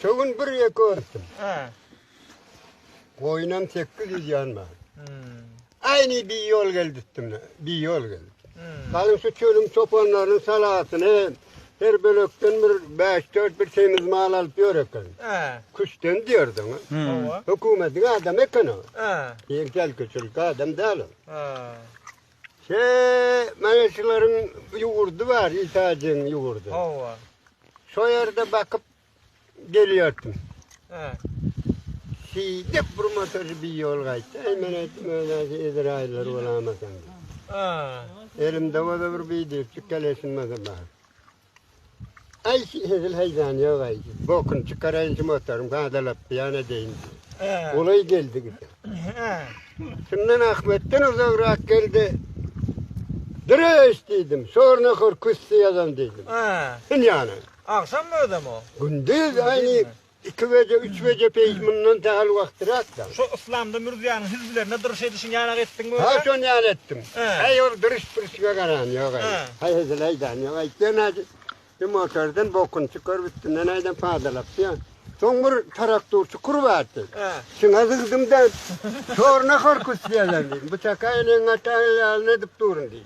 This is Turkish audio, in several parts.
Şogun bir gördüm. Ha. Koyunam 800 yanma. Aynı bir yol geldim. Bir yol geldim. Kalın şu çölün çopanlarının salatını her bölükten bir 5-4 bir temiz mal alıp yöreken. Kuştan diyordun. Hükümetin adam ekonu. Yenkel küçük adam değil. Menajlerin yoğurdu var, İtacın yoğurdu. Şu yerde bakıp geliyordum. Sidip bir motor bir yol kaydı. Hemen İsrailler olamazsın. Elimde o da bir bildir, çıkkaleşinmez ama. Ay hezil heyzan yok ay. Bokun çıkarayınca motorum kadalap yana deyince. Olay geldi gitti. Şundan Ahmet'ten uzakrak geldi. Dırış dedim. Sonra korkusu adam dedim. Yani. Akşam mı ödem o? Gündüz aynı 2 gece 3 gece peyzmanından tahal vakti rahatla. Şu İslam'da Mürziyan'ın hizbilerine dırış edişin yanak ettin mi öyle? Ha son yan ettim. Hay or dırış pırışıga karan yok ay. Hay hezil haydan yok ay. Bir motordan bokun çıkar bütünden aydan fadalap ya. Son bir traktör çukur vardı. Şuna zıgdım da sonra korkusu yalan dedim. Bıçak aynen atağıyla edip durun dedim.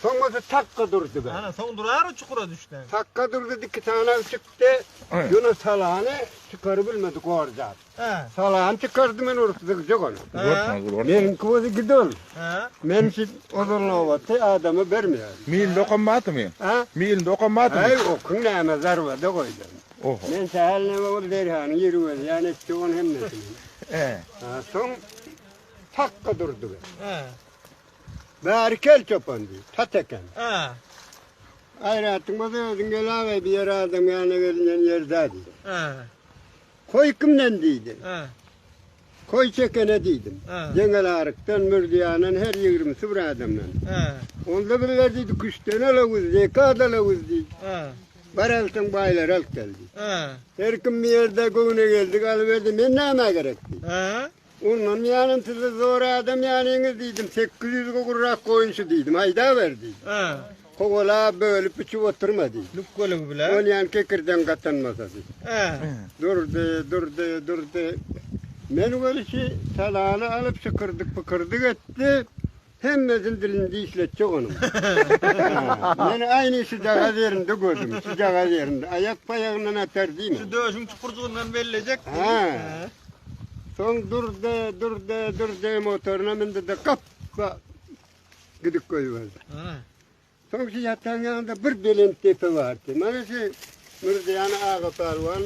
Sonra takka durdu be. Ana son durar o çukura düştü. Takka durdu 2 tane çıktı. Yunus salağını çıkarabilmedik orada. Salağını çıkardım ben ortada onu. Benim kuvveti gidol. Men siz odurlavatı adamı vermiyor. Mil dokunmadı mı? Mil dokunmadı mı? Ay okun neyme zarvada koydum. Men sahaline ol derhanı yürüyor yani çoğun hemmesini. Son takka durdu be. Berkel çopan diyor, tateken. Hayratım da gel bir yer adam yani gelen yerde diyor. Koy kimden dedim. Koy çekene dedim. Cengel Arık'tan Mürdiyan'ın her 20'si bir adamla. Onda biriler dedi kuştan alavuz diye, kadalavuz diye. Baraltın baylar alt geldi. Her kim bir yerde koyuna geldik alıverdi, ben neyme gerekti. Onun yanıntıda zor adam yanınız dedim, 800 kukurak koyuncu dedim, hayda verdi. Kokola bölüp içi oturma dedim. Lukkolu bile. Onun yan kekirden katanmasa durdu. Men böyle şey salağını alıp sıkırdık etti. Hemmezin dilinde işletecek onu. Ben aynı sıcağı yerinde gördüm, sıcağı yerinde. Ayak payağından atar değil mi? Şu dövüşün çukurcuğundan belirleyecek. Son durdu motoruna bindi de kappa gidip koyuverdi. Son şey yatağın yanında bir belen tepe vardı. Bana şey Mürdiyan'a ağa palvan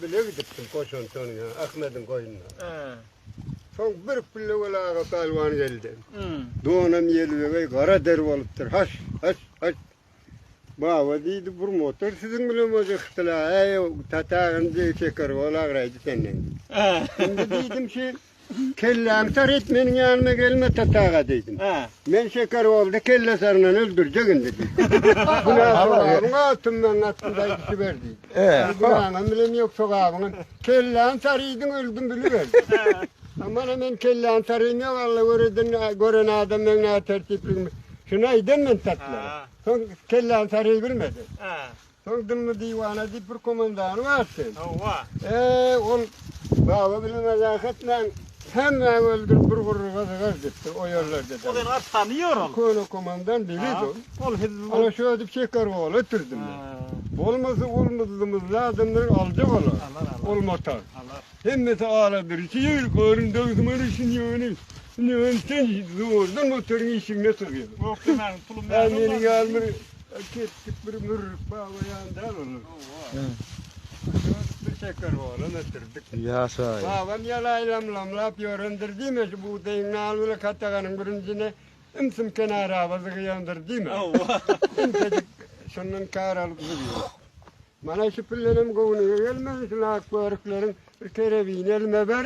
bile gidiptim koşun sonuna, Ahmet'in koyununa. Son bir pille ağa palvan geldi. Doğanam yeli kara derv oluptur, haş. Baba deydi bu motor sizin bile mozıktıla, tatağın diye çeker ola graydı senden. Şimdi dedim şey, kellam sar etmenin yanıma gelme tatağa dedim. Ben şeker oldu, kelle sarından öldüreceksin dedim. Günahın altından altında ikisi verdi. Günahın bilem yok sokağın. Kellam sarıydın öldüm biliverdi. Aman hemen kellam sarıyım yok Allah gören adam ben ne tertiplim. Şuna iden ben tatlılara. Son kellam sarıyı bilmedi. Son dımlı divana deyip bir komandanı vardı. On baba bilmez ahiretle hemen öldür bir vurur gazı etti o yerlerde. O da at tanıyor ol. Konu komandan dedi o. Ama şu ödüp şeker oğlu ötürdüm ben. Olmazımız lazımdır alacak ola. Olmatar. Hemmeti ağladır. Yürü görün dövdümün işin yönü. Sen zordan motorun işine sokuyor. Ben yeni gelmiş. Kettik bir mürrük bağlı yandan olur. Bir şeker oğlan ötürdük. Yaşa. Babam yalaylam yapıyor öndürdü mi? Bu deyin nalmıyla katakanın birincine ımsım kenara avazı yandırdı mı? İmtecik şunun kar alıp duruyor. Bana şu pillerim kovunu gelmez. Şuna akbarıkların bir kere bin elime ver.